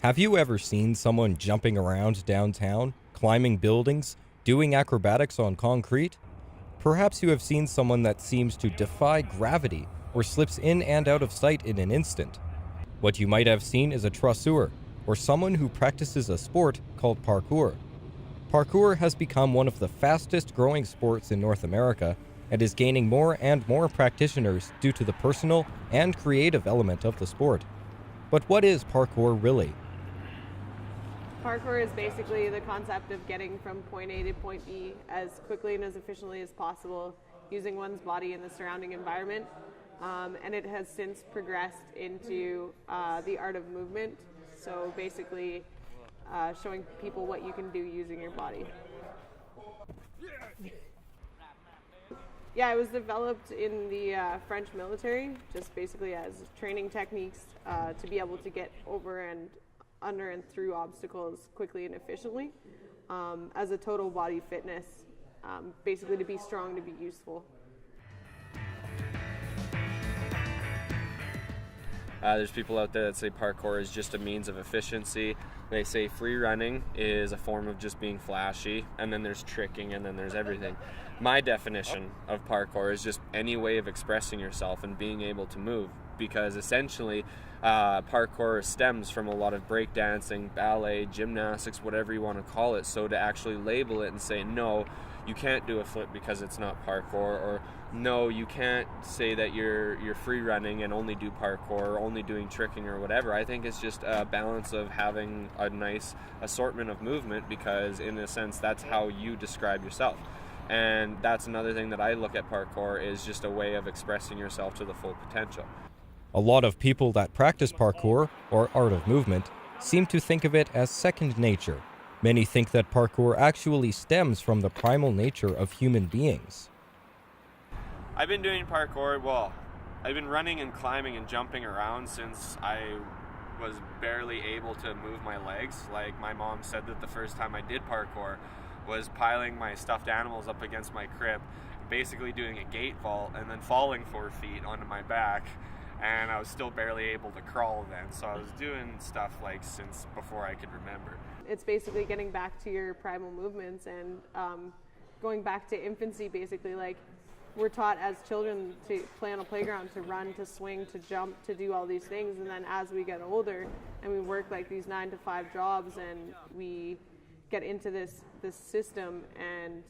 Have you ever seen someone jumping around downtown, climbing buildings, doing acrobatics on concrete? Perhaps you have seen someone that seems to defy gravity or slips in and out of sight in an instant. What you might have seen is a traceur, or someone who practices a sport called parkour. Parkour has become one of the fastest growing sports in North America and is gaining more and more practitioners due to the personal and creative element of the sport. But what is parkour really? Parkour is basically the concept of getting from point A to point B as quickly and as efficiently as possible using one's body in the surrounding environment. And it has since progressed into the art of movement. So basically showing people what you can do using your body. Yeah, it was developed in the French military, just basically as training techniques to be able to get over and under and through obstacles quickly and efficiently, as a total body fitness, basically to be strong, to be useful. There's people out there that say parkour is just a means of efficiency. They say free running is a form of just being flashy, and then there's tricking, and then there's everything. My definition of parkour is just any way of expressing yourself and being able to move, because essentially parkour stems from a lot of breakdancing, ballet, gymnastics, whatever you want to call it. So to actually label it and say, no, you can't do a flip because it's not parkour, or no, you can't say that you're free running and only do parkour or only doing tricking or whatever. I think it's just a balance of having a nice assortment of movement, because in a sense that's how you describe yourself. And that's another thing that I look at parkour is just a way of expressing yourself to the full potential. A lot of people that practice parkour, or art of movement, seem to think of it as second nature. Many think that parkour actually stems from the primal nature of human beings. I've been doing parkour, I've been running and climbing and jumping around since I was barely able to move my legs. Like, my mom said that the first time I did parkour was piling my stuffed animals up against my crib, basically doing a gate vault and then falling 4 feet onto my back. And I was still barely able to crawl then. So I was doing stuff like since before I could remember. It's basically getting back to your primal movements and going back to infancy, basically. Like, we're taught as children to play on a playground, to run, to swing, to jump, to do all these things. And then as we get older and we work like these 9-to-5 jobs and we get into this system, and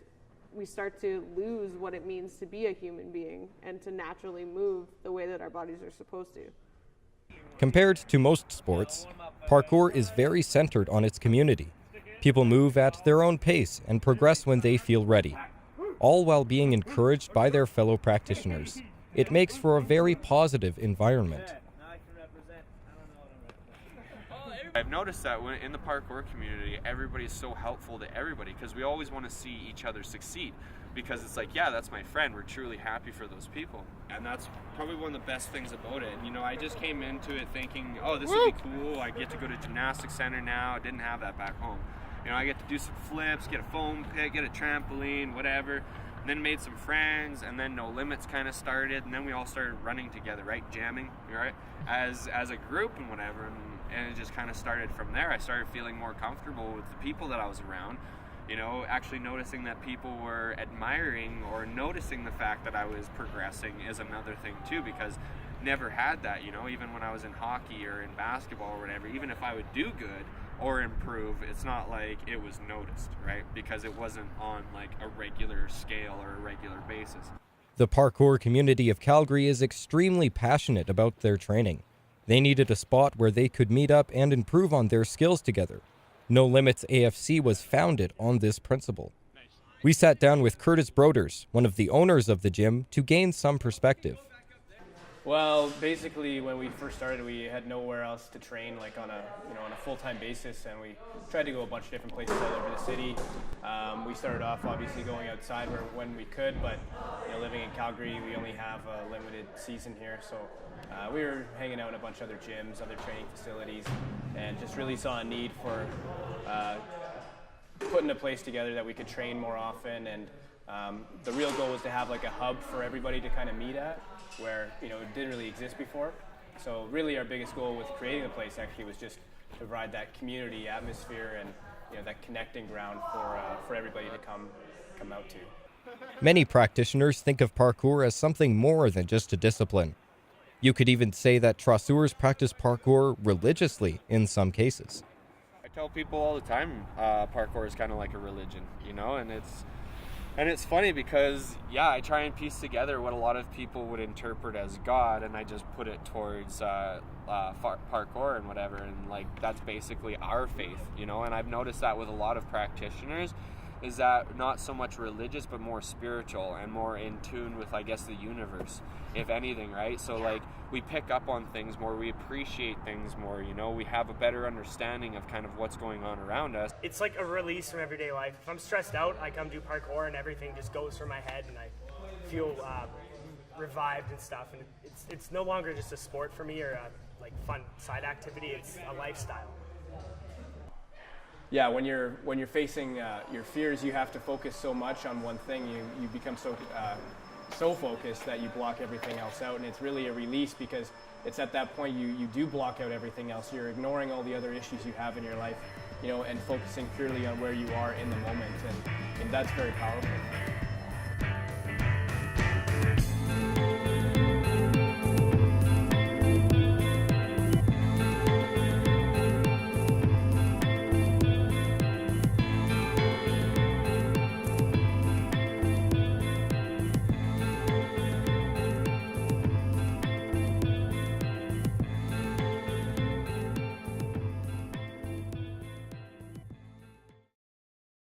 we start to lose what it means to be a human being and to naturally move the way that our bodies are supposed to. Compared to most sports, parkour is very centered on its community. People move at their own pace and progress when they feel ready, all while being encouraged by their fellow practitioners. It makes for a very positive environment. I've noticed that when in the parkour community, everybody's so helpful to everybody, because we always want to see each other succeed, because it's like, yeah, that's my friend. We're truly happy for those people. And that's probably one of the best things about it. And, I just came into it thinking, oh, this would be cool. I get to go to gymnastics center now. I didn't have that back home. I get to do some flips, get a foam pit, get a trampoline, whatever. And then made some friends, and then No Limits kind of started, and then we all started running together, right? Jamming, right? As a group and whatever. And it just kind of started from there. I started feeling more comfortable with the people that I was around, actually noticing that people were admiring or noticing the fact that I was progressing is another thing too, because never had that, even when I was in hockey or in basketball or whatever, even if I would do good or improve, it's not like it was noticed, right? Because it wasn't on like a regular scale or a regular basis. The parkour community of Calgary is extremely passionate about their training. They needed a spot where they could meet up and improve on their skills together. No Limits AFC was founded on this principle. We sat down with Curtis Broders, one of the owners of the gym, to gain some perspective. Well, basically, when we first started, we had nowhere else to train, like on a full-time basis, and we tried to go a bunch of different places all over the city. We started off obviously going outside when we could, but living in Calgary, we only have a limited season here, so we were hanging out in a bunch of other gyms, other training facilities, and just really saw a need for putting a place together that we could train more often. And the real goal was to have like a hub for everybody to kind of meet at, where it didn't really exist before. So really our biggest goal with creating the place actually was just to provide that community atmosphere and that connecting ground for everybody to come out to. Many practitioners think of parkour as something more than just a discipline. You could even say that Traceurs practice parkour religiously in some cases. I tell people all the time, parkour is kind of like a religion, and it's funny because I try and piece together what a lot of people would interpret as God, and I just put it towards parkour and whatever, and like that's basically our faith, and I've noticed that with a lot of practitioners, is that not so much religious but more spiritual and more in tune with, I guess, the universe, if anything, right? So like we pick up on things more, we appreciate things more, we have a better understanding of kind of what's going on around us. It's like a release from everyday life. If I'm stressed out, I come do parkour and everything just goes through my head and I feel revived and stuff. And it's no longer just a sport for me or a like fun side activity. It's a lifestyle. Yeah, when you're facing your fears, you have to focus so much on one thing. You become so focused that you block everything else out, and it's really a release because it's at that point you do block out everything else. You're ignoring all the other issues you have in your life, and focusing purely on where you are in the moment, and that's very powerful.